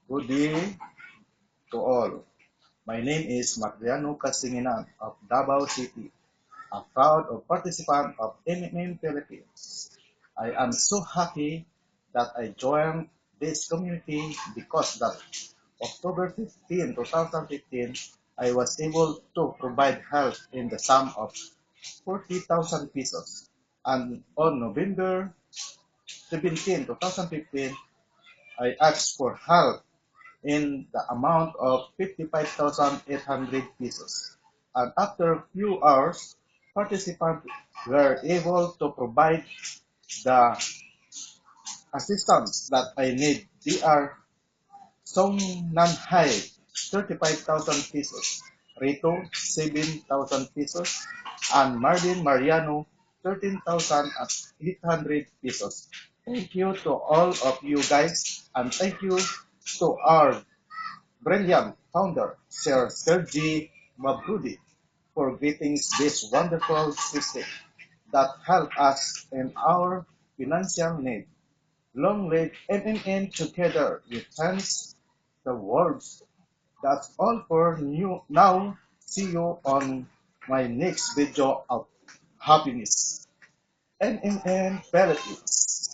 Good day to all. My name is Mariano Casinginan of Davao City, a proud participant of MMM Philippines. I am so happy that I joined this community because that October 15, 2015, I was able to provide help in the sum of 40,000 pesos. And on November 17, 2015, I asked for help in the amount of 55,800 pesos. And after a few hours, participants were able to provide the assistance that I need. They are Song Nanhai, 35,000 pesos, Rito, 7,000 pesos, and Marlin Mariano, 13,800 pesos. Thank you to all of you guys, and thank you to our brilliant founder, Sir Sergi Mabrudi, for creating this wonderful system that help us in our financial need. Long live MMN together with thanks the words. That's all for you now. See you on my next video of happiness. MMN Relatives.